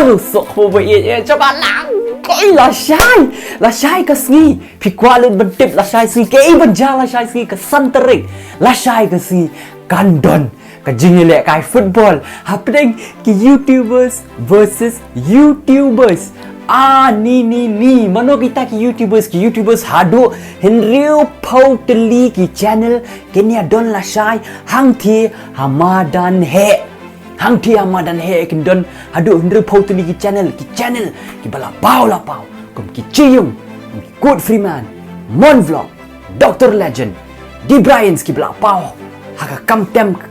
Lu sok mo ba iya coba lang. Koi Lashai ka sngi. Pikwalit bentip Lashai sngi ke iban ja Lashai sngi ka Tarik. Lashai ka sngi kandon. Ka jingile kai football. Happening ki YouTubers versus YouTubers. Ni mano kita ki YouTubers hadu Henry Pau teli ki channel kenya don Lashai hang thi hamadan he kin don hadu Henry Pau teli ki channel ki bala pau kom ki Chiyung ki Good Freeman Mon Vlog Dr. Legend di Bryans ki bala pau haka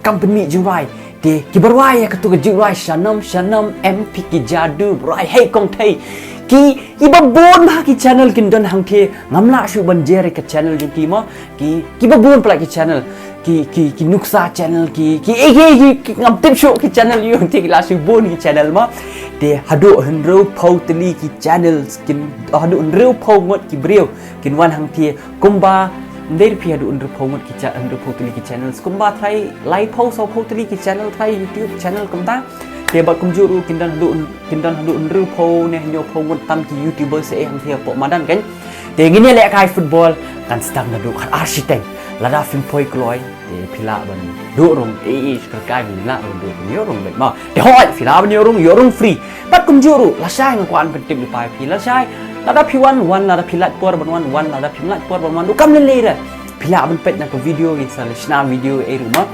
company jurai de ki berwai ka tu jurai shanam MP ki jadu rai hey kong thei ki babon ha ki channel kin don hang the ngamla shu banjere ka channel ju ki mo ki babon pla ki channel ki nuksa channel ki ngam tip shu ki channel yu ti la shu bon ki channel ma de hadu henro pau teli ki channels kin hadu henro pau ngot ki brio kin wan hang the kumba Ndai pi hadu under pau ngot ki teli ki channels kumba thai live pau so pau teli ki channel thai YouTube channel kumta te bat kum juru kindan hadu under pau ne nyo pau ngot tam ki YouTuber se hang thia po madan kan te ngini le kai football kan stang hadu kan architect lada film poi kloi te phila ban do rong ka kai ni la do yo rong bet ma te hoi phila ban yo rong free bat kum juru la sai ngak wan pentim di pai pi la sai lada pi wan lada pilat por ban wan lada pilat por ban du kam le le phila ban pet na ko video installation video e rumah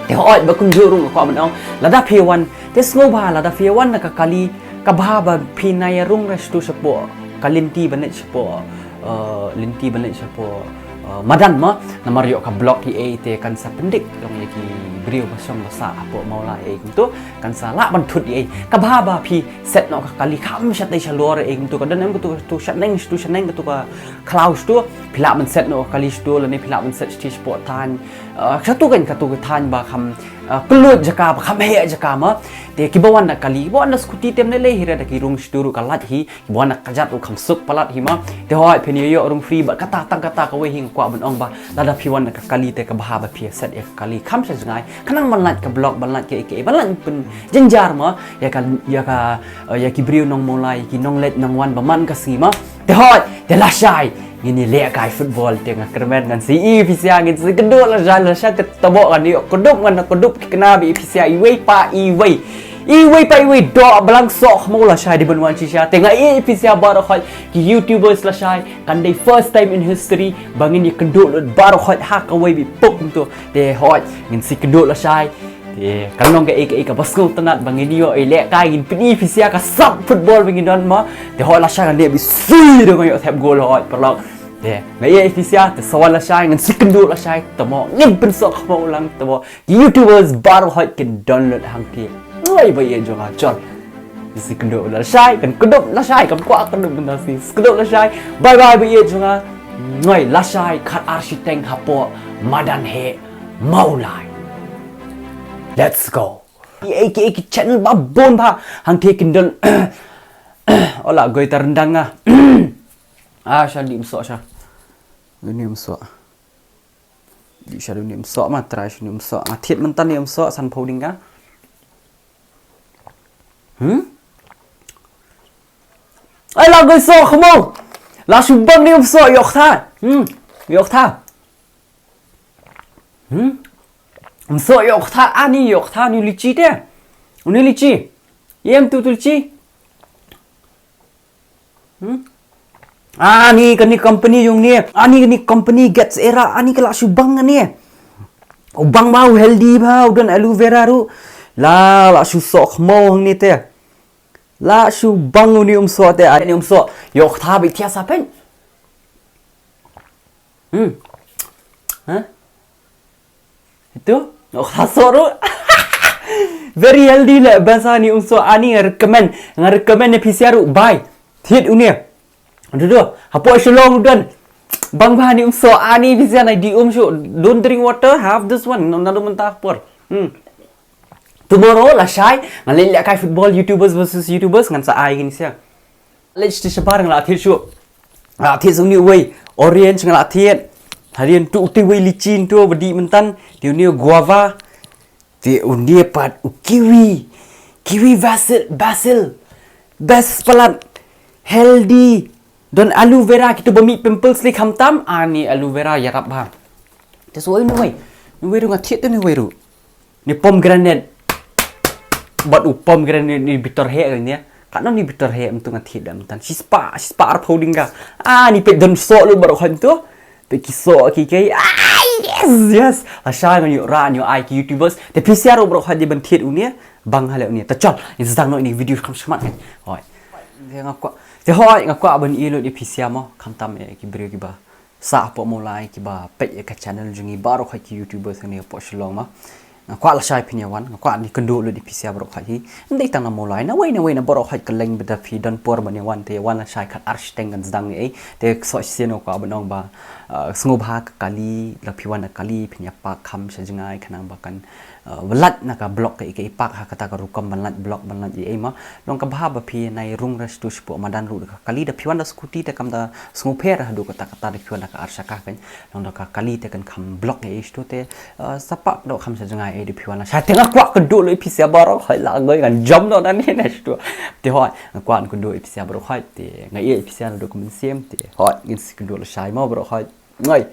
te hoi ba kum juru ko ban ong lada pi wan te slow ba lada pi wan na ka kali ka ba ba pinaya rung restu sepo kalinti banet sepo linti banet sepo madan ma namar yo ka blog ki e te kan sa pendik long ye ki brio basong basa apo maula e kuntu kan sa la ban thut e ka ba pi set no ka kali kham shat dai chalor e kuntu ka dan em tu shat neng tu ka cloud tu phila man set no kali stu la ni phila man set sti sport tan khatu kan ka tu than ba kham kulut jaka ba kham he jaka ma te ki bawan na kali bawan na scooty tem ne le hira da ki rung stu ru kalat hi bawan na kajat u kham suk palat hi ma te hoi pheni yo rung free ba kata ka we hing kwa ban ong ba lada pi wan na ka kali te ka ba pi set e kali kham sa jangai kanang man lat ka blog ban lat ke ban lat pun jenjar ma ya ki brio nong molai ki nong let nong wan ba man ka si ma te hoi te Lashai ngini le kai football te nga kermen ngan si i pisia ngin si kedok Lashai ke tabo kan yo kodok ki kena bi pisia i wei pa do belang sok mo Lashai di benwan cia tengah i pisia baru khoi ki YouTubers Lashai kan day first time in history bangin ye kedok baru khoi ha ka wei bi pok tu te hoi ngin si kedok Lashai te kalong ke ka basko tanat bangin yo le kai ngin pini pisia ka sub football bangin don ma te hoi Lashai kan dia bi sui do yo tap gol hoi perlok te ngai pisia te sawal Lashai ngin si kedok Lashai tamo ngin pen sok mo ulang tamo YouTubers baru khoi kin download hang ti ngoi ba ye jonga chon si kedok Lashai kan kedok Lashai kan kwa kedok benda si kedok Lashai bye ba ye jonga ngoi Lashai khat architect hapo madan he maulai let's go ki channel ba bon ba hang the kin don ola goi terendang sha di mso sha ni mso di sha ni mso ma trai ni mso thiet man tan ni mso san phoding ka ai la goi so khmo la shu bang ni mso yok tha mso yok tha ani yok tha ni lichi te uni lichi yem tu lichi ani kan ni company yung ni ani ni company gets era ani kala shu bang ani bang mau healthy ba don aloe vera ru la shu sok mo hang ni te la shu bang ni so te ani so yok tha bi thia sa pen itu yok tha so ru very healthy le basa ni so ani recommend ne pcr buy thit unia do hapo shalong don bang ba ni so ani pcr na di shu don't drink water have this one nadu mentah por tomorrow Lashai ngalil le kai football YouTubers versus YouTubers ngan sa ai gini sia let's ti sebar ngala thit shu thit sung ni wei orange ngala thit harian tu ti wei licin tu bedi mentan ti ni guava ti undi pat kiwi basil best pelan healthy don aloe vera kita bami pimples li khamtam ani aloe vera yarap ba te soi nu wei ru ngathit tu nu wei ru ni pomegranate buat pomegranate ni bitor he ni kan ni bitor he untuk ngathit dam tan sispa ar folding ka ni pe don so lu baru khan tu pe kiso ki kai yes Lashai ngan yo ra yo ai ki youtubers te pcr bro khan di ban thit u ni bang hale ni ta chol ni zdang no ni video kham smat kan hoi te hoi ngakwa ban i lo di pcr mo kham tam e ki brio ki ba sa po mo lai ki ba pe ka channel jungi baro kha ki youtubers ni po shlong ma ngakwa Lashai phinya wan ngakwa ni kendo lo di pcr bro kha hi ndai tang na mo lai na wei na bro kha ka leng bida phi don por ban wan te wan Lashai khat architect gan zdang ni te so sino ka banong ba sngub ha kali la phiwan kali phinya pa kham sa jingai khanang ba kan velat na ka block ke ipak ha kata ka rukam banlat block banlat ye ma long ka bha ba phi nai rung ras tu spo madan ru ka kali da phiwan da scooty te kam da sngupher ha du kata da phiwan da ka arsaka kan long da ka kali te kan kham block ye sto te sapak do kham sa jingai e di phiwan la sa te nga kwa ka du lo phi sia barok hai la ngoi kan jom do dan ni na sto te hoi kwan ku do phi sia barok hai te ngai e phi sia do kom siem te hoi gin sik do la sai ma barok hai ngai